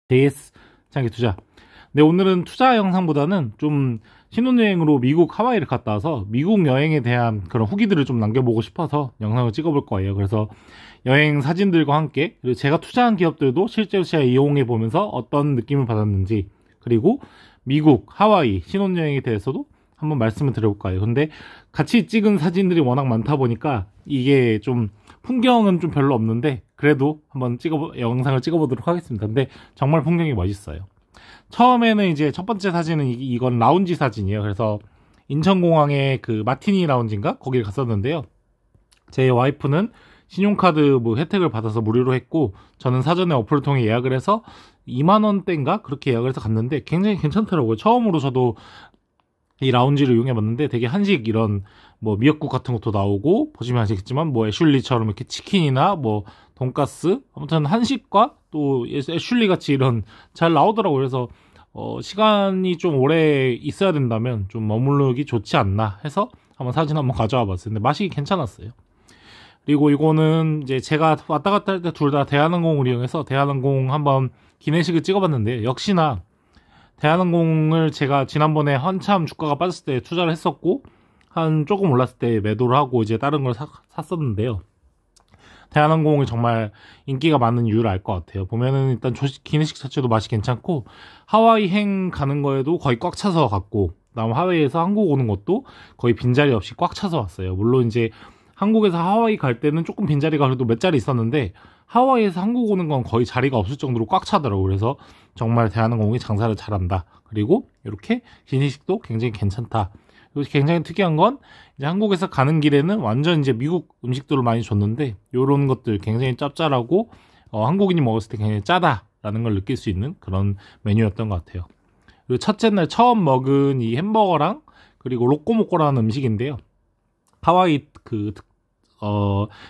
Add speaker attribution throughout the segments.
Speaker 1: JS 장기 투자. 네, 오늘은 투자 영상보다는 좀 신혼여행으로 미국 하와이를 갔다 와서 미국 여행에 대한 그런 후기들을 좀 남겨보고 싶어서 영상을 찍어볼 거예요. 그래서 여행 사진들과 함께, 그리고 제가 투자한 기업들도 실제로 제가 이용해 보면서 어떤 느낌을 받았는지, 그리고 미국, 하와이 신혼여행에 대해서도 한번 말씀을 드려볼까 해요. 근데 같이 찍은 사진들이 워낙 많다 보니까 이게 좀 풍경은 좀 별로 없는데 그래도 한번 영상을 찍어보도록 하겠습니다. 근데 정말 풍경이 멋있어요. 처음에는 이제 첫 번째 사진은 이건 라운지 사진이에요. 그래서 인천공항의 그 마티니 라운지인가? 거기를 갔었는데요. 제 와이프는 신용카드 뭐 혜택을 받아서 무료로 했고, 저는 사전에 어플을 통해 예약을 해서 2만원대인가? 그렇게 예약을 해서 갔는데 굉장히 괜찮더라고요. 처음으로 저도 이 라운지를 이용해봤는데 되게 한식 이런 뭐 미역국 같은 것도 나오고, 보시면 아시겠지만 뭐 애슐리처럼 이렇게 치킨이나 뭐 돈가스, 아무튼 한식과 또 애슐리 같이 이런 잘 나오더라고요. 그래서 시간이 좀 오래 있어야 된다면 좀 머무르기 좋지 않나 해서 사진 한번 가져와 봤어요. 근데 맛이 괜찮았어요. 그리고 이거는 이제 제가 왔다 갔다 할 때 둘 다 대한항공을 이용해서 대한항공 한번 기내식을 찍어봤는데, 역시나 대한항공을 제가 지난번에 한참 주가가 빠졌을 때 투자를 했었고, 한 조금 올랐을 때 매도를 하고 이제 다른 걸 샀었는데요. 대한항공이 정말 인기가 많은 이유를 알 것 같아요. 보면은 일단 기내식 자체도 맛이 괜찮고, 하와이행 가는 거에도 거의 꽉 차서 갔고, 그다음 하와이에서 한국 오는 것도 거의 빈자리 없이 꽉 차서 왔어요. 물론 이제 한국에서 하와이 갈 때는 조금 빈자리가 그래도 몇 자리 있었는데, 하와이에서 한국 오는 건 거의 자리가 없을 정도로 꽉 차더라고요. 그래서 정말 대한항공이 장사를 잘한다. 그리고 이렇게 기내식도 굉장히 괜찮다. 그리고 굉장히 특이한 건 이제 한국에서 가는 길에는 완전 이제 미국 음식들을 많이 줬는데, 요런 것들 굉장히 짭짤하고 한국인이 먹었을 때 굉장히 짜다라는 걸 느낄 수 있는 그런 메뉴였던 것 같아요. 그리고 첫째 날 처음 먹은 이 햄버거랑 그리고 로꼬모꼬라는 음식인데요.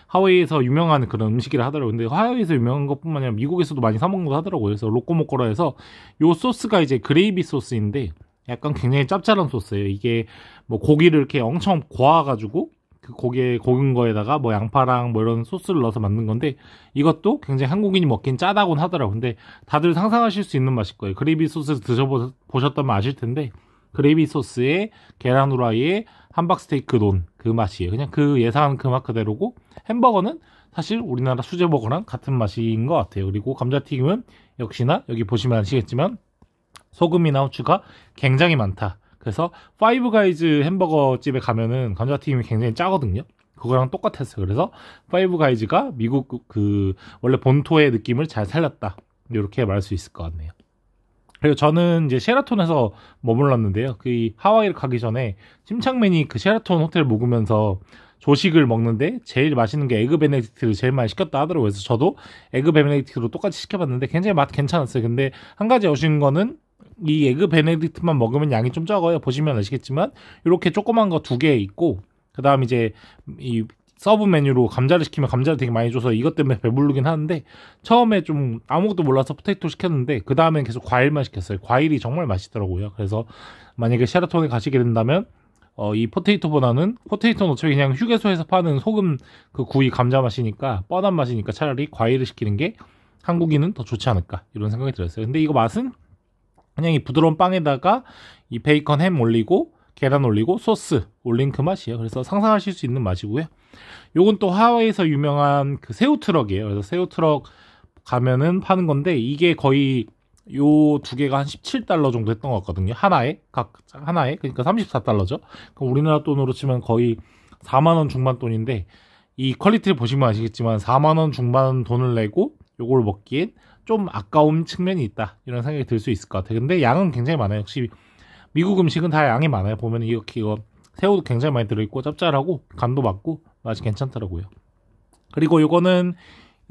Speaker 1: 하와이에서 유명한 그런 음식이라 하더라고요. 근데 하와이에서 유명한 것뿐만 아니라 미국에서도 많이 사 먹는 거 하더라고요. 그래서 로꼬모꼬라 해서 요 소스가 이제 그레이비 소스인데 약간 굉장히 짭짤한 소스예요. 이게 뭐 고기를 이렇게 엄청 고아가지고 그 고기에 고은 거에다가 뭐 양파랑 뭐 이런 소스를 넣어서 만든 건데, 이것도 굉장히 한국인이 먹긴 짜다곤 하더라고요. 근데 다들 상상하실 수 있는 맛일 거예요. 그레이비 소스를 드셔보셨다면 아실 텐데, 그레이비 소스에 계란 후라이에 함박스테이크 논 그 맛이에요. 그냥 그 예상한 그 맛 그대로고, 햄버거는 사실 우리나라 수제버거랑 같은 맛인 것 같아요. 그리고 감자튀김은 역시나 여기 보시면 아시겠지만 소금이나 후추가 굉장히 많다. 그래서 파이브 가이즈 햄버거 집에 가면은 감자튀김이 굉장히 짜거든요. 그거랑 똑같았어요. 그래서 파이브 가이즈가 미국 그 원래 본토의 느낌을 잘 살렸다, 이렇게 말할 수 있을 것 같네요. 그리고 저는 이제 셰라톤에서 머물렀는데요. 그 하와이를 가기 전에 침착맨이 그 셰라톤 호텔 묵으면서 조식을 먹는데 제일 맛있는 게 에그 베네딕트를 제일 많이 시켰다 하더라고요. 그래서 저도 에그 베네딕트로 똑같이 시켜봤는데 굉장히 맛 괜찮았어요. 근데 한 가지 아쉬운 거는 이 에그 베네딕트만 먹으면 양이 좀 적어요. 보시면 아시겠지만 이렇게 조그만 거 2개 있고, 그 다음 이제 이 서브 메뉴로 감자를 시키면 감자를 되게 많이 줘서 이것 때문에 배부르긴 하는데, 처음에 좀 아무것도 몰라서 포테이토 시켰는데 그 다음엔 계속 과일만 시켰어요. 과일이 정말 맛있더라고요. 그래서 만약에 셰라톤에 가시게 된다면 이 포테이토보다는, 포테이토는 어차피 그냥 휴게소에서 파는 소금 그 구이 감자 맛이니까 뻔한 맛이니까 차라리 과일을 시키는 게 한국인은 더 좋지 않을까, 이런 생각이 들었어요. 근데 이거 맛은 그냥 이 부드러운 빵에다가 이 베이컨 햄 올리고 계란 올리고 소스 올린 그 맛이에요. 그래서 상상하실 수 있는 맛이고요. 요건 또 하와이에서 유명한 그 새우트럭이에요. 그래서 새우트럭 가면은 파는 건데, 이게 거의 요 2개가 한 17달러 정도 했던 것 같거든요. 하나에 그러니까 34달러죠. 그럼 우리나라 돈으로 치면 거의 4만원 중반 돈인데, 이 퀄리티를 보시면 아시겠지만 4만원 중반 돈을 내고 요걸 먹기엔 좀 아까운 측면이 있다, 이런 생각이 들 수 있을 것 같아요. 근데 양은 굉장히 많아요. 역시 미국 음식은 다 양이 많아요. 보면 이거 새우도 굉장히 많이 들어있고 짭짤하고 간도 맞고 맛이 괜찮더라고요. 그리고 요거는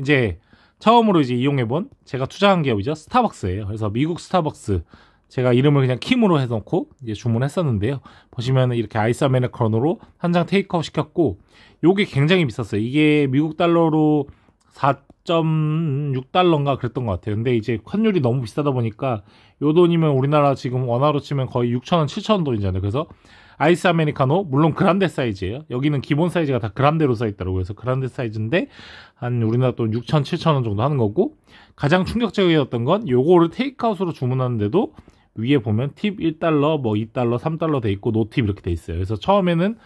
Speaker 1: 이제 처음으로 이제 이용해본 제가 투자한 기업이죠. 스타벅스예요. 그래서 미국 스타벅스, 제가 이름을 그냥 킴으로 해놓고 이제 주문했었는데요. 보시면 이렇게 아이스 아메리카노로 한 장 테이크아웃 시켰고, 요게 굉장히 비쌌어요. 이게 미국 달러로 4.6달러인가 그랬던 것 같아요. 근데 이제 환율이 너무 비싸다 보니까 요 돈이면 우리나라 지금 원화로 치면 거의 6,000원, 7,000원 돈이잖아요. 그래서 아이스 아메리카노 물론 그란데 사이즈예요. 여기는 기본 사이즈가 다 그란데로 써있더라고요. 그래서 그란데 사이즈인데 한 우리나라 돈 6,000, 7,000원 정도 하는 거고, 가장 충격적이었던 건 요거를 테이크아웃으로 주문하는데도 위에 보면 팁 1달러, 뭐 2달러, 3달러 돼 있고 노팁 이렇게 돼 있어요. 그래서 처음에는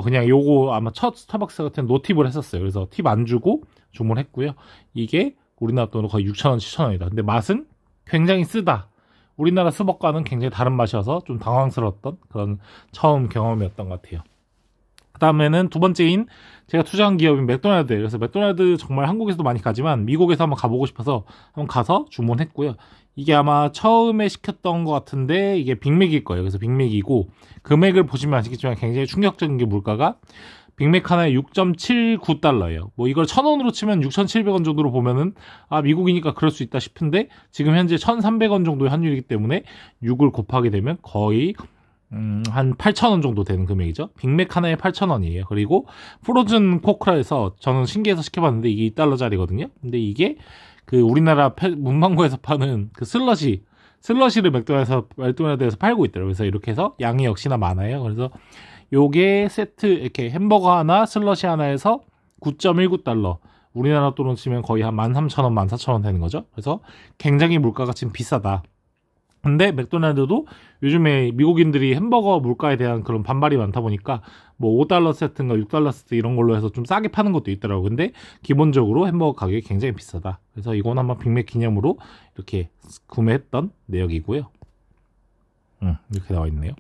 Speaker 1: 그냥 요거 아마 첫 스타벅스 같은 노팁을 했었어요. 그래서 팁 안 주고 주문했고요. 이게 우리나라 돈으로 거의 6,000원, 7,000원이다. 근데 맛은 굉장히 쓰다. 우리나라 스벅과는 굉장히 다른 맛이어서 좀 당황스러웠던 그런 처음 경험이었던 것 같아요. 그 다음에는 두 번째인 제가 투자한 기업인 맥도날드예요. 그래서 맥도날드 정말 한국에서도 많이 가지만 미국에서 한번 가보고 싶어서 한번 가서 주문했고요. 이게 아마 처음에 시켰던 것 같은데 이게 빅맥일 거예요. 그래서 빅맥이고, 금액을 보시면 아시겠지만 굉장히 충격적인 게 물가가 빅맥 하나에 6.79달러예요. 뭐 이걸 1,000원으로 치면 6,700원 정도로 보면은 미국이니까 그럴 수 있다 싶은데, 지금 현재 1,300원 정도의 환율이기 때문에 6을 곱하게 되면 거의 한 8,000원 정도 되는 금액이죠. 빅맥 하나에 8,000원이에요. 그리고 프로즌 코크라에서 저는 신기해서 시켜봤는데 이게 2달러짜리거든요. 근데 이게 그 우리나라 문방구에서 파는 그 슬러시를 맥도날드에서 팔고 있더라고요. 그래서 이렇게 해서 양이 역시나 많아요. 그래서 요게 세트 이렇게 햄버거 하나, 슬러시 하나에서 9.19달러. 우리나라 돈으로 치면 거의 한 13,000원, 14,000원 되는 거죠. 그래서 굉장히 물가가 지금 비싸다. 근데 맥도날드도 요즘에 미국인들이 햄버거 물가에 대한 그런 반발이 많다 보니까 뭐 5달러 세트인가 6달러 세트 이런 걸로 해서 좀 싸게 파는 것도 있더라고요. 근데 기본적으로 햄버거 가격이 굉장히 비싸다. 그래서 이건 한번 빅맥 기념으로 이렇게 구매했던 내역이고요. 이렇게 나와 있네요.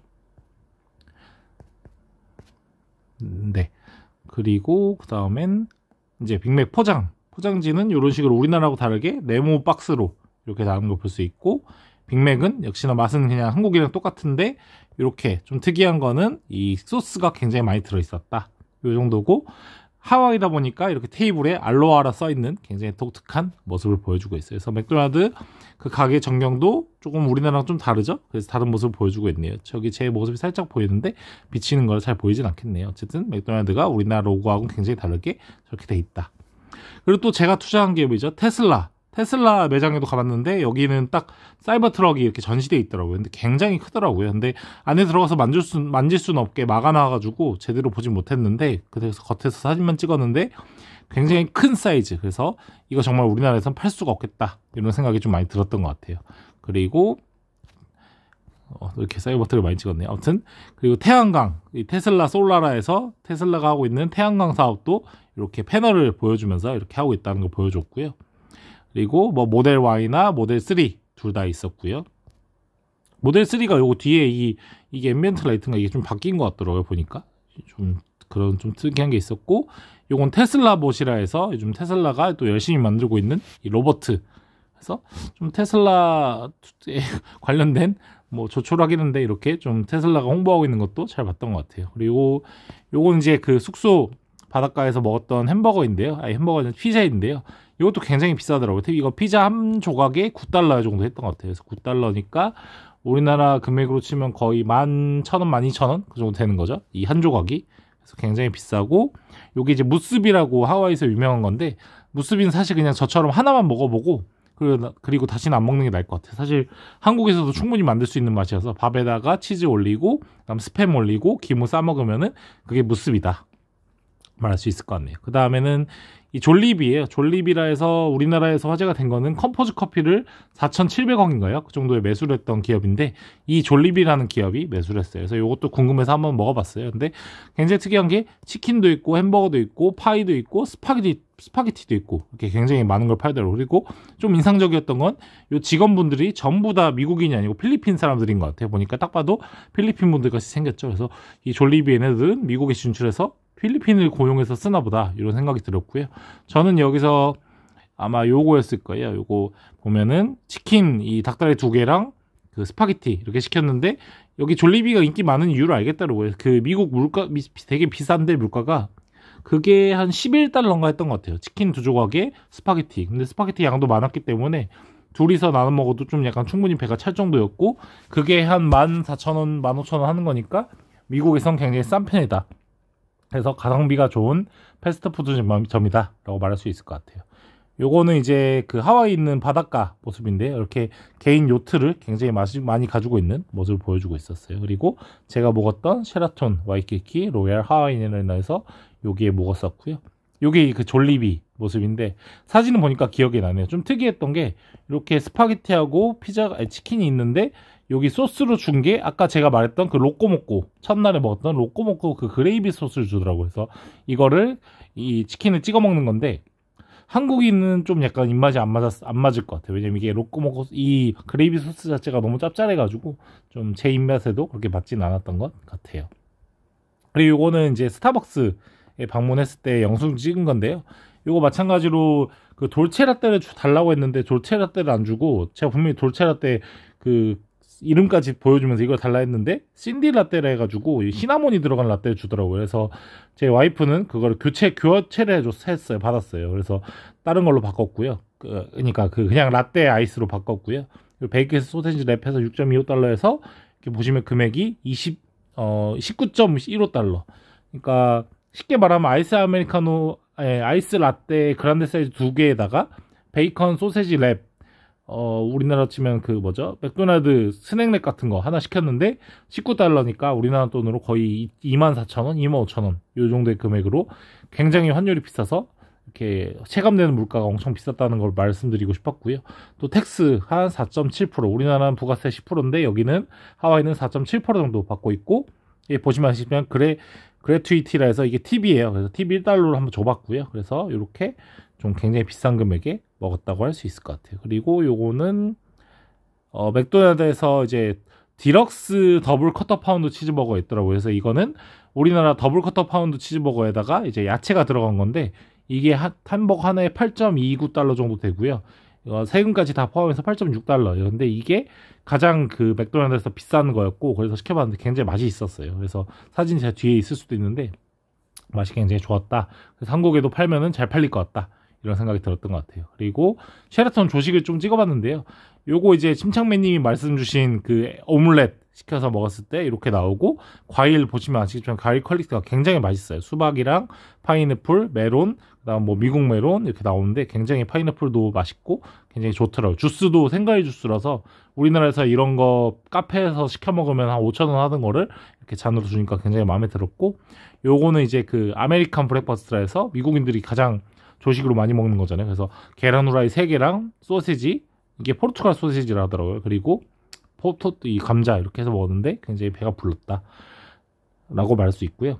Speaker 1: 네. 그리고 그 다음엔 이제 빅맥 포장지는 이런 식으로 우리나라하고 다르게 네모 박스로 이렇게 나온 걸 볼 수 있고, 빅맥은 역시나 맛은 그냥 한국이랑 똑같은데 이렇게 좀 특이한 거는 이 소스가 굉장히 많이 들어있었다. 이 정도고, 하와이다 보니까 이렇게 테이블에 알로하라 써있는 굉장히 독특한 모습을 보여주고 있어요. 그래서 맥도날드 그 가게 전경도 조금 우리나라랑 좀 다르죠. 그래서 다른 모습을 보여주고 있네요. 저기 제 모습이 살짝 보이는데 비치는 걸 잘 보이진 않겠네요. 어쨌든 맥도날드가 우리나라 로고하고는 굉장히 다르게 저렇게 돼 있다. 그리고 또 제가 투자한 기업이죠. 테슬라 매장에도 가봤는데 여기는 딱 사이버 트럭이 이렇게 전시되어 있더라고요. 근데 굉장히 크더라고요. 근데 안에 들어가서 만질 수는 없게 막아놔가지고 제대로 보진 못했는데, 그래서 겉에서 사진만 찍었는데 굉장히 큰 사이즈. 그래서 이거 정말 우리나라에선 팔 수가 없겠다, 이런 생각이 좀 많이 들었던 것 같아요. 그리고 이렇게 사이버 트럭을 많이 찍었네요. 아무튼 그리고 태양광, 이 테슬라 솔라라에서 테슬라가 하고 있는 태양광 사업도 이렇게 패널을 보여주면서 이렇게 하고 있다는 걸 보여줬고요. 그리고 뭐 모델 Y나 모델 3 둘 다 있었고요. 모델 3가 요거 뒤에 이게 앰비언트 라이트인가 이게 좀 바뀐 것 같더라고요. 보니까 좀 그런 좀 특이한 게 있었고, 요건 테슬라 봇이라 해서 요즘 테슬라가 또 열심히 만들고 있는 이 로봇. 그래서 좀 테슬라에 관련된 뭐 조촐하긴 한데 이렇게 좀 테슬라가 홍보하고 있는 것도 잘 봤던 것 같아요. 그리고 요건 이제 그 숙소 바닷가에서 먹었던 햄버거인데요. 햄버거는 피자인데요. 이것도 굉장히 비싸더라고요. 이거 피자 한 조각에 9달러 정도 했던 것 같아요. 그래서 9달러니까 우리나라 금액으로 치면 거의 11,000원, 12,000원 그 정도 되는 거죠. 이 한 조각이. 그래서 굉장히 비싸고, 요게 이제 무스비라고 하와이에서 유명한 건데, 무스비는 사실 그냥 저처럼 하나만 먹어보고 그리고 다시는 안 먹는 게 나을 것 같아요. 사실 한국에서도 충분히 만들 수 있는 맛이어서 밥에다가 치즈 올리고 그다음 스팸 올리고 기무 싸 먹으면은 그게 무스비다 말할 수 있을 것 같네요. 그 다음에는 이 졸리비예요. 졸리비라 해서 우리나라에서 화제가 된 거는 컴포즈 커피를 4,700원인가요? 그 정도에 매수를 했던 기업인데, 이 졸리비라는 기업이 매수를 했어요. 그래서 이것도 궁금해서 한번 먹어봤어요. 근데 굉장히 특이한 게 치킨도 있고 햄버거도 있고 파이도 있고 스파게티도 있고 이렇게 굉장히 많은 걸 팔더라고요. 그리고 좀 인상적이었던 건 이 직원분들이 전부 다 미국인이 아니고 필리핀 사람들인 것 같아요. 보니까 딱 봐도 필리핀 분들 같이 생겼죠. 그래서 이 졸리비 얘네들은 미국에 진출해서 필리핀을 고용해서 쓰나 보다, 이런 생각이 들었고요. 저는 여기서 아마 요거였을 거예요. 요거 보면은 치킨 이 닭다리 2개랑 그 스파게티 이렇게 시켰는데, 여기 졸리비가 인기 많은 이유를 알겠더라고요. 그 미국 물가 되게 비싼데 물가가 그게 한 11달러인가 했던 것 같아요. 치킨 2조각에 스파게티. 근데 스파게티 양도 많았기 때문에 둘이서 나눠 먹어도 좀 약간 충분히 배가 찰 정도였고, 그게 한 14,000원, 15,000원 하는 거니까 미국에선 굉장히 싼 편이다. 그래서 가성비가 좋은 패스트푸드 점이다 라고 말할 수 있을 것 같아요. 요거는 이제 그 하와이 있는 바닷가 모습인데요. 이렇게 개인 요트를 굉장히 많이 가지고 있는 모습을 보여주고 있었어요. 그리고 제가 먹었던 셰라톤 와이키키 로얄 하와이인에서 여기에 먹었었고요. 요게 그 졸리비 모습인데 사진을 보니까 기억이 나네요. 좀 특이했던 게 이렇게 스파게티하고 치킨이 있는데 여기 소스로 준 게 아까 제가 말했던 그 로꼬모꼬 첫날에 먹었던 로꼬모꼬 그 그레이비 소스를 주더라고요. 그래서 이거를 이 치킨을 찍어 먹는 건데 한국인은 좀 약간 입맛이 안 맞을 것 같아요. 왜냐면 이게 로꼬모꼬 이 그레이비 소스 자체가 너무 짭짤해가지고 좀 제 입맛에도 그렇게 맞진 않았던 것 같아요. 그리고 요거는 이제 스타벅스에 방문했을 때 영상 찍은 건데요. 요거 마찬가지로 그 돌체라떼를 달라고 했는데 돌체라떼를 안 주고 제가 분명히 돌체라떼 그 이름까지 보여주면서 이걸 달라 했는데 신디 라떼라 해가지고 시나몬이 들어간 라떼를 주더라고요. 그래서 제 와이프는 그걸 교체를 했어요. 받았어요. 그래서 다른 걸로 바꿨고요. 그러니까 그냥 라떼 아이스로 바꿨고요. 베이크스 소세지 랩해서 6.25달러에서 이렇게 보시면 금액이 19.15달러. 그러니까 쉽게 말하면 아이스 아메리카노, 아이스 라떼 그란데 사이즈 2개에다가 베이컨 소세지 랩, 우리나라 치면 그 뭐죠? 맥도날드 스낵랩 같은 거 하나 시켰는데 19달러니까 우리나라 돈으로 거의 24,000원, 25,000원 요 정도의 금액으로 굉장히 환율이 비싸서 이렇게 체감되는 물가가 엄청 비쌌다는 걸 말씀드리고 싶었고요. 또 텍스 한 4.7%, 우리나라는 부가세 10%인데 여기는 하와이는 4.7% 정도 받고 있고, 예, 보시면 아시면 그래투이티라 해서 이게 팁이에요. 그래서 팁 1달러로 한번 줘봤고요. 그래서 이렇게 좀 굉장히 비싼 금액에 먹었다고 할 수 있을 것 같아요. 그리고 요거는 맥도날드에서 이제 디럭스 더블 쿼터 파운드 치즈버거 있더라고요. 그래서 이거는 우리나라 더블 쿼터 파운드 치즈버거에다가 이제 야채가 들어간 건데 이게 햄버거 하나에 8.29달러 정도 되고요. 세금까지 다 포함해서 8.6달러예요. 근데 이게 가장 그 맥도날드에서 비싼 거였고, 그래서 시켜봤는데 굉장히 맛이 있었어요. 그래서 사진이 제 뒤에 있을 수도 있는데 맛이 굉장히 좋았다. 그래서 한국에도 팔면은 잘 팔릴 것 같다. 이런 생각이 들었던 것 같아요. 그리고 셰라톤 조식을 좀 찍어봤는데요. 요거 이제 침착맨님이 말씀 주신 그 오믈렛 시켜서 먹었을 때 이렇게 나오고, 과일 보시면 아시겠지만 과일 퀄리티가 굉장히 맛있어요. 수박이랑 파인애플, 메론, 그다음 뭐 미국 메론 이렇게 나오는데 굉장히 파인애플도 맛있고 굉장히 좋더라고요. 주스도 생과일 주스라서 우리나라에서 이런 거 카페에서 시켜 먹으면 한 5,000원 하던 거를 이렇게 잔으로 주니까 굉장히 마음에 들었고, 요거는 이제 그 아메리칸 브렉퍼스트라 해서 미국인들이 가장 조식으로 많이 먹는 거잖아요. 그래서 계란 후라이 3개랑 소시지, 이게 포르투갈 소시지라 하더라고요. 그리고 이 감자 이렇게 해서 먹었는데 굉장히 배가 불렀다 라고 말할 수 있고요.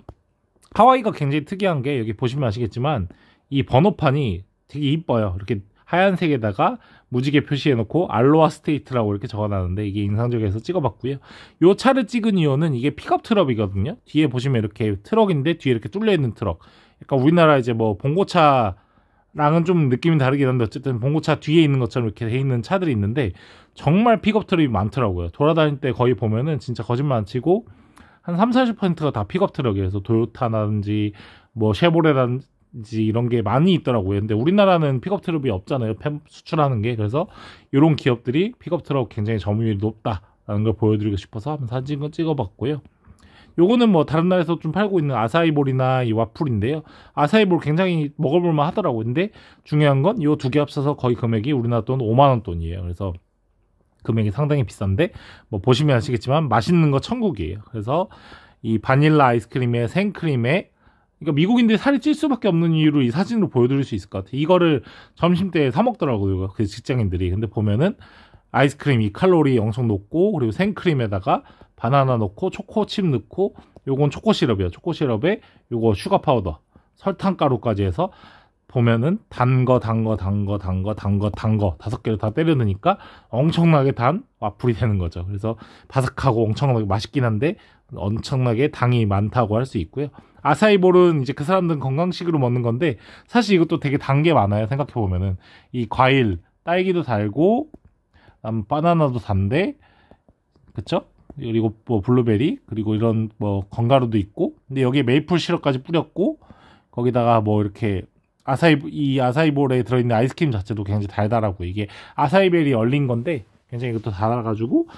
Speaker 1: 하와이가 굉장히 특이한 게 여기 보시면 아시겠지만 이 번호판이 되게 이뻐요. 이렇게 하얀색에다가 무지개 표시해 놓고 알로하 스테이트라고 이렇게 적어놨는데 이게 인상적이어서 찍어봤고요. 요 차를 찍은 이유는 이게 픽업 트럭이거든요. 뒤에 보시면 이렇게 트럭인데 뒤에 이렇게 뚫려 있는 트럭. 약간 우리나라 이제 뭐 봉고차랑은 좀 느낌이 다르긴 한데 어쨌든 봉고차 뒤에 있는 것처럼 이렇게 돼 있는 차들이 있는데 정말 픽업 트럭이 많더라고요. 돌아다닐 때 거의 보면은 진짜 거짓말 안 치고 한 30-40%가 다 픽업 트럭이에요. 그래서 도요타라든지 뭐 쉐보레라든지 이런 게 많이 있더라고요. 근데 우리나라는 픽업 트럭이 없잖아요. 수출하는 게. 그래서 이런 기업들이 픽업 트럭 굉장히 점유율이 높다라는 걸 보여드리고 싶어서 한번 사진을 찍어봤고요. 요거는 뭐 다른 나라에서 좀 팔고 있는 아사이볼이나 이 와플인데요. 아사이볼 굉장히 먹어볼만 하더라고요. 근데 중요한 건 이 두 개 합쳐서 거의 금액이 우리나라 돈 5만원 돈이에요. 그래서 금액이 상당히 비싼데 뭐 보시면 아시겠지만 맛있는 거 천국이에요. 그래서 이 바닐라 아이스크림에 생크림에, 그러니까 미국인들이 살이 찔 수밖에 없는 이유로 이 사진으로 보여드릴 수 있을 것 같아요. 이거를 점심때 사 먹더라고요. 그 직장인들이. 근데 보면은 아이스크림 이 칼로리 엄청 높고, 그리고 생크림에다가 바나나 넣고 초코칩 넣고, 요건 초코시럽이에요. 초코시럽에 요거 슈가 파우더, 설탕 가루까지 해서 보면은 단 거 5개를 다 때려 넣으니까 엄청나게 단 와플이 되는 거죠. 그래서 바삭하고 엄청나게 맛있긴 한데 엄청나게 당이 많다고 할 수 있고요. 아사이볼은 이제 그 사람들은 건강식으로 먹는 건데 사실 이것도 되게 단 게 많아요. 생각해보면은 이 과일, 딸기도 달고 바나나도 단데, 그쵸? 그리고 뭐 블루베리, 그리고 이런 뭐 건가루도 있고, 근데 여기에 메이플 시럽까지 뿌렸고, 거기다가 뭐 이렇게 이 아사이볼에 들어있는 아이스크림 자체도 굉장히 달달하고, 이게 아사이베리 얼린 건데 굉장히 이것도 달아가지고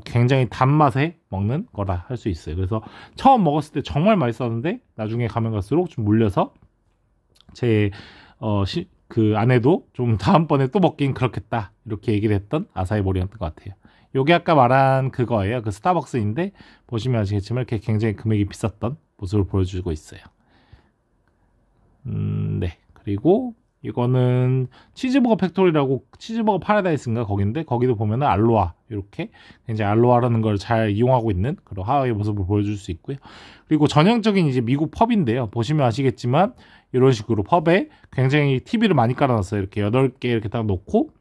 Speaker 1: 굉장히 단맛에 먹는 거라 할 수 있어요. 그래서 처음 먹었을 때 정말 맛있었는데 나중에 가면 갈수록 좀 물려서 제 그 안에도 좀 다음번에 또 먹긴 그렇겠다 이렇게 얘기를 했던 아사히 머리였던 것 같아요. 요게 아까 말한 그거예요. 그 스타벅스인데 보시면 아시겠지만 이렇게 굉장히 금액이 비쌌던 모습을 보여주고 있어요. 네. 그리고 이거는 치즈버거 팩토리라고 치즈버거 파라다이스인가 거긴데 거기도 보면은 알로하 이렇게 굉장히 알로하라는 걸 잘 이용하고 있는 그런 하와이의 모습을 보여줄 수 있고요. 그리고 전형적인 이제 미국 펍인데요. 보시면 아시겠지만 이런 식으로 펍에 굉장히 TV를 많이 깔아놨어요. 이렇게 8개 이렇게 딱 놓고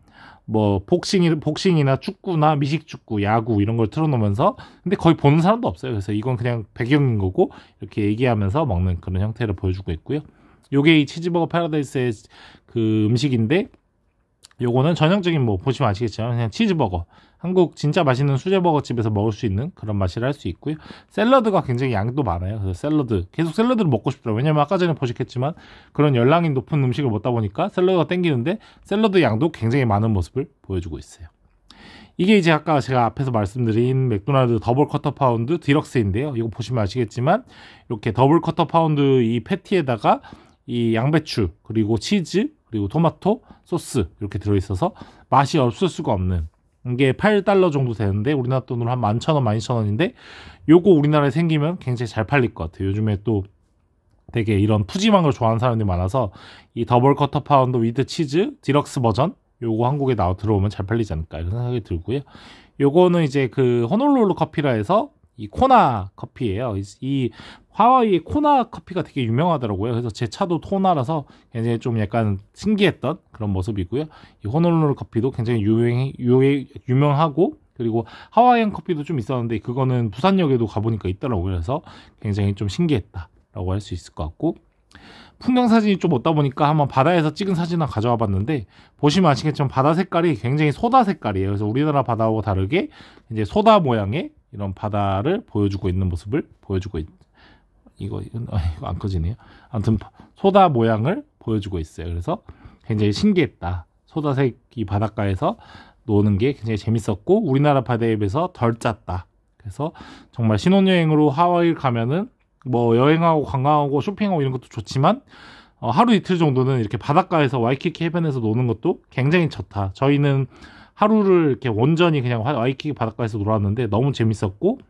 Speaker 1: 뭐 복싱이나 축구나 미식축구, 야구 이런 걸 틀어놓으면서 근데 거의 보는 사람도 없어요. 그래서 이건 그냥 배경인 거고 이렇게 얘기하면서 먹는 그런 형태를 보여주고 있고요. 요게 이 치즈버거 파라다이스의 그 음식인데 요거는 전형적인 뭐 보시면 아시겠지만 그냥 치즈버거 한국 진짜 맛있는 수제버거 집에서 먹을 수 있는 그런 맛이라 할 수 있고요. 샐러드가 굉장히 양도 많아요. 그래서 샐러드 계속 샐러드를 먹고 싶더라고요. 왜냐면 아까 전에 보셨겠지만 그런 열량이 높은 음식을 먹다 보니까 샐러드가 땡기는데 샐러드 양도 굉장히 많은 모습을 보여주고 있어요. 이게 이제 아까 제가 앞에서 말씀드린 맥도날드 더블 쿼터 파운드 디럭스인데요. 이거 보시면 아시겠지만 이렇게 더블 쿼터 파운드 이 패티에다가 이 양배추 그리고 치즈 그리고 토마토 소스 이렇게 들어있어서 맛이 없을 수가 없는 이게 $8 정도 되는데 우리나라 돈으로 한 11,000원, 12,000원인데 요거 우리나라에 생기면 굉장히 잘 팔릴 것 같아요. 요즘에 또 되게 이런 푸짐한 걸 좋아하는 사람들이 많아서 이 더블 쿼터 파운드 위드 치즈 디럭스 버전 요거 한국에 들어오면 잘 팔리지 않을까 이런 생각이 들고요. 요거는 이제 그 호놀룰루 커피라 해서 이 코나 커피예요. 이 하와이의 코나 커피가 되게 유명하더라고요. 그래서 제 차도 코나라서 굉장히 좀 약간 신기했던 그런 모습이고요. 이 호놀룰루 커피도 굉장히 유명하고 그리고 하와이안 커피도 좀 있었는데 그거는 부산역에도 가보니까 있더라고요. 그래서 굉장히 좀 신기했다라고 할 수 있을 것 같고 풍경 사진이 좀 없다 보니까 한번 바다에서 찍은 사진 하나 가져와 봤는데 보시면 아시겠지만 바다 색깔이 굉장히 소다 색깔이에요. 그래서 우리나라 바다하고 다르게 이제 소다 모양의 이런 바다를 보여주고 있는 모습을 보여주고 이거 안 꺼지네요. 아무튼 소다 모양을 보여주고 있어요. 그래서 굉장히 신기했다. 소다색 이 바닷가에서 노는 게 굉장히 재밌었고 우리나라 바다에 비해서 덜 짰다. 그래서 정말 신혼여행으로 하와이를 가면은 뭐 여행하고 관광하고 쇼핑하고 이런 것도 좋지만 하루 이틀 정도는 이렇게 바닷가에서 와이키키 해변에서 노는 것도 굉장히 좋다. 저희는 하루를 이렇게 온전히 그냥 와이키키 바닷가에서 놀았는데 너무 재밌었고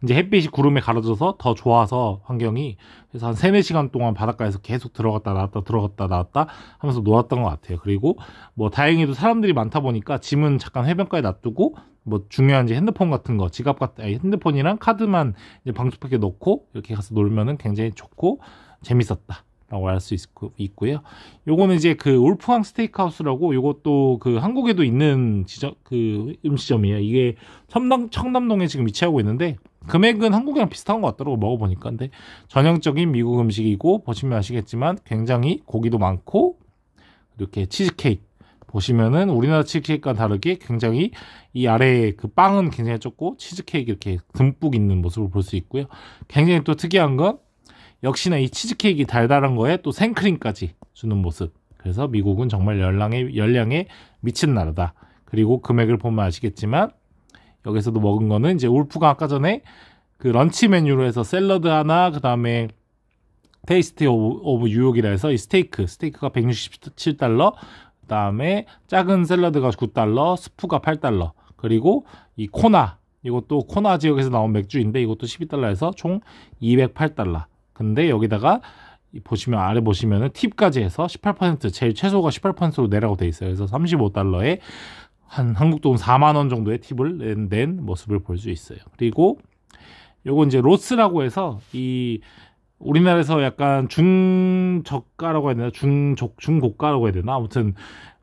Speaker 1: 이제 햇빛이 구름에 가려져서 더 좋아서 환경이 그래서 한 3-4시간 동안 바닷가에서 계속 들어갔다 나왔다 하면서 놀았던 것 같아요. 그리고 뭐 다행히도 사람들이 많다 보니까 짐은 잠깐 해변가에 놔두고 뭐 중요한 이제 핸드폰 같은 거 지갑 같은 핸드폰이랑 카드만 이제 방수팩에 넣고 이렇게 가서 놀면은 굉장히 좋고 재밌었다. 라고 할 수 있고요. 요거는 이제 그 울프강 스테이크하우스라고 요것도 그 한국에도 있는 그 음식점이에요. 이게 청담동에 지금 위치하고 있는데 금액은 한국이랑 비슷한 것 같더라고 먹어보니까. 근데 전형적인 미국 음식이고 보시면 아시겠지만 굉장히 고기도 많고 이렇게 치즈케이크 보시면은 우리나라 치즈케이크와 다르게 굉장히 이 아래에 그 빵은 굉장히 적고 치즈케이크 이렇게 듬뿍 있는 모습을 볼 수 있고요. 굉장히 또 특이한 건 역시나 이 치즈케이크 달달한 거에 또 생크림까지 주는 모습. 그래서 미국은 정말 열량에 미친 나라다. 그리고 금액을 보면 아시겠지만 여기서도 먹은 거는 이제 울프가 아까 전에 그 런치 메뉴로 해서 샐러드 하나 그 다음에 테이스티 오브 뉴욕이라 해서 이 스테이크가 $167 그 다음에 작은 샐러드가 $9 스프가 $8 그리고 이 코나 이것도 코나 지역에서 나온 맥주인데 이것도 $12에서 총 $208 근데 여기다가 보시면 아래 보시면은 팁까지 해서 18% 제일 최소가 18%로 내라고 돼 있어요. 그래서 $35에 한 한국 돈 4만 원 정도의 팁을 낸 모습을 볼 수 있어요. 그리고 요거 이제 로스라고 해서 이 우리나라에서 약간 중저가라고 해야 되나 중고가라고 해야 되나 아무튼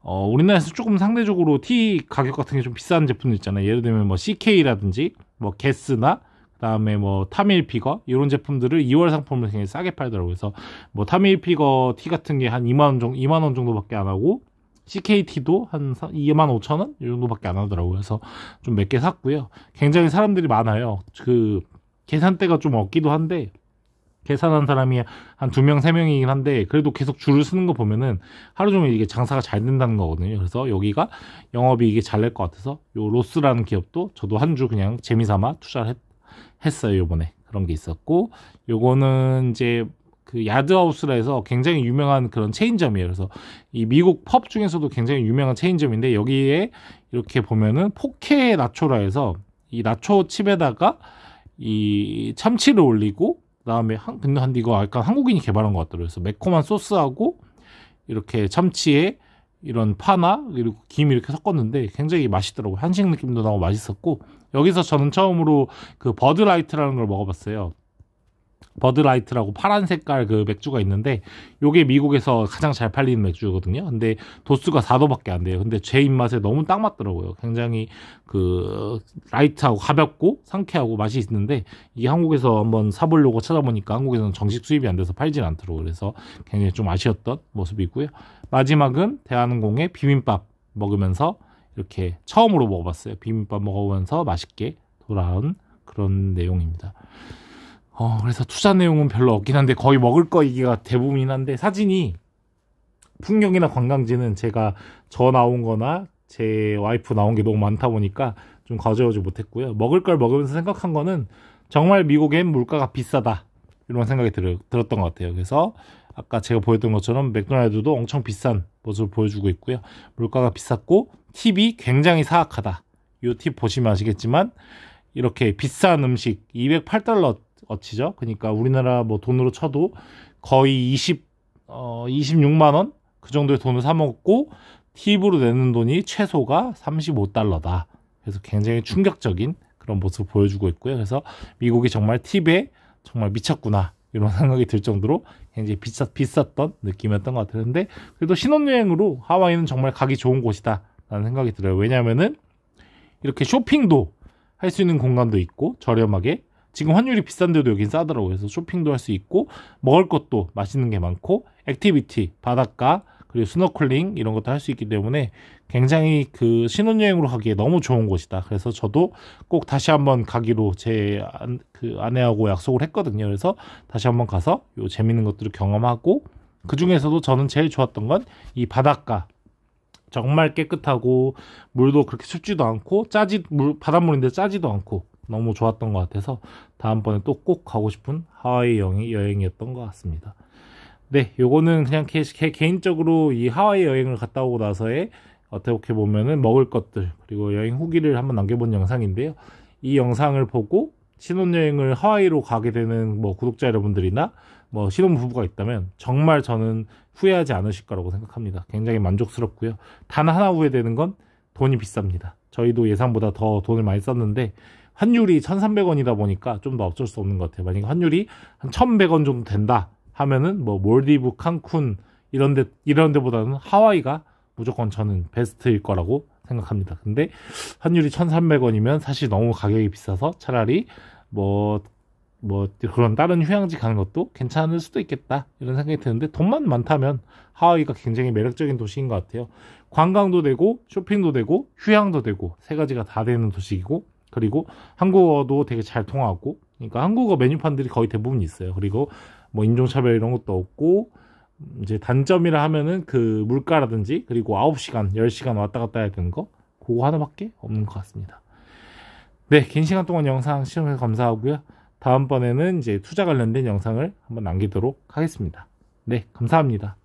Speaker 1: 우리나라에서 조금 상대적으로 티 가격 같은 게 좀 비싼 제품들 있잖아요. 예를 들면 뭐 CK라든지 뭐 게스나 그다음에 뭐 타밀피거 이런 제품들을 2월 상품을 굉장히 싸게 팔더라고요. 그래서 뭐 타밀피거 티 같은 게 한 2만 원 정도밖에 안 하고 CKT도 한 25,000원 이 정도밖에 안 하더라고요. 그래서 좀 몇 개 샀고요. 굉장히 사람들이 많아요. 그 계산대가 좀 없기도 한데 계산한 사람이 한 2명, 3명이긴 한데 그래도 계속 줄을 서는 거 보면은 하루 종일 이게 장사가 잘 된다는 거거든요. 그래서 여기가 영업이 이게 잘 될 것 같아서 요 로스라는 기업도 저도 한 주 그냥 재미삼아 투자를 했어요. 요번에 그런 게 있었고 요거는 이제 그 야드하우스라 해서 굉장히 유명한 그런 체인점이에요. 그래서 이 미국 펍 중에서도 굉장히 유명한 체인점인데, 여기에 이렇게 보면은 포케 나초라 해서 이 나초 칩에다가 이 참치를 올리고, 그다음에 근데 이거 약간 한국인이 개발한 것 같더라고요. 그래서 매콤한 소스하고 이렇게 참치에 이런 파나 그리고 김 이렇게 섞었는데 굉장히 맛있더라고요. 한식 느낌도 나고 맛있었고, 여기서 저는 처음으로 그 버드라이트라는 걸 먹어봤어요. 버드라이트라고 파란 색깔 그 맥주가 있는데, 요게 미국에서 가장 잘 팔리는 맥주거든요. 근데 도수가 4도밖에 안 돼요. 근데 제 입맛에 너무 딱 맞더라고요. 굉장히 그 라이트하고 가볍고 상쾌하고 맛이 있는데, 이게 한국에서 한번 사보려고 찾아보니까 한국에서는 정식 수입이 안 돼서 팔진 않더라고요. 그래서 굉장히 좀 아쉬웠던 모습이고요. 마지막은 대한항공의 비빔밥 먹으면서 이렇게 처음으로 먹어봤어요. 비빔밥 먹으면서 맛있게 돌아온 그런 내용입니다. 그래서 투자 내용은 별로 없긴 한데, 거의 먹을 거 얘기가 대부분이긴 한데, 사진이 풍경이나 관광지는 제가 저 나온 거나 제 와이프 나온 게 너무 많다 보니까 좀 가져오지 못했고요. 먹을 걸 먹으면서 생각한 거는 정말 미국엔 물가가 비싸다, 이런 생각이 들었던 것 같아요. 그래서 아까 제가 보였던 것처럼 맥도날드도 엄청 비싼 모습을 보여주고 있고요. 물가가 비쌌고 팁이 굉장히 사악하다. 이 팁 보시면 아시겠지만, 이렇게 비싼 음식 208달러 어치죠. 그러니까 우리나라 뭐 돈으로 쳐도 거의 26만 원 그 정도의 돈을 사 먹고 팁으로 내는 돈이 최소가 35달러다. 그래서 굉장히 충격적인 그런 모습을 보여주고 있고요. 그래서 미국이 정말 팁에 정말 미쳤구나, 이런 생각이 들 정도로 굉장히 비쌌던 느낌이었던 것 같아요. 근데 그래도 신혼여행으로 하와이는 정말 가기 좋은 곳이다 라는 생각이 들어요. 왜냐하면은 이렇게 쇼핑도 할 수 있는 공간도 있고 저렴하게, 지금 환율이 비싼데도 여긴 싸더라고요. 그래서 쇼핑도 할 수 있고 먹을 것도 맛있는 게 많고, 액티비티, 바닷가, 그리고 스노클링 이런 것도 할 수 있기 때문에 굉장히 그 신혼여행으로 가기에 너무 좋은 곳이다. 그래서 저도 꼭 다시 한번 가기로 그 아내하고 약속을 했거든요. 그래서 다시 한번 가서 요 재밌는 것들을 경험하고, 그 중에서도 저는 제일 좋았던 건 이 바닷가. 정말 깨끗하고 물도 그렇게 춥지도 않고 바닷물인데 짜지도 않고 너무 좋았던 것 같아서 다음번에 또 꼭 가고 싶은 하와이 여행이었던 것 같습니다. 네, 요거는 그냥 개인적으로 이 하와이 여행을 갔다 오고 나서의 어떻게 보면은 먹을 것들 그리고 여행 후기를 한번 남겨본 영상인데요. 이 영상을 보고 신혼여행을 하와이로 가게 되는 뭐 구독자 여러분들이나 뭐 신혼부부가 있다면 정말 저는 후회하지 않으실 거라고 생각합니다. 굉장히 만족스럽고요. 단 하나 후회되는 건 돈이 비쌉니다. 저희도 예상보다 더 돈을 많이 썼는데 환율이 1,300원이다 보니까 좀 더 어쩔 수 없는 것 같아요. 만약에 환율이 한 1,100원 정도 된다 하면은 뭐 몰디브, 칸쿤 이런 데보다는 하와이가 무조건 저는 베스트일 거라고 생각합니다. 근데 환율이 1,300원이면 사실 너무 가격이 비싸서 차라리 뭐 그런 다른 휴양지 가는 것도 괜찮을 수도 있겠다, 이런 생각이 드는데, 돈만 많다면 하와이가 굉장히 매력적인 도시인 것 같아요. 관광도 되고 쇼핑도 되고 휴양도 되고 세 가지가 다 되는 도시이고, 그리고 한국어도 되게 잘 통하고, 그러니까 한국어 메뉴판들이 거의 대부분 있어요. 그리고 뭐 인종차별 이런 것도 없고, 이제 단점이라 하면은 그 물가라든지, 그리고 9시간 10시간 왔다 갔다 해야 되는 거, 그거 하나밖에 없는 것 같습니다. 네, 긴 시간 동안 영상 시청해주셔서 감사하고요. 다음번에는 이제 투자 관련된 영상을 한번 남기도록 하겠습니다. 네, 감사합니다.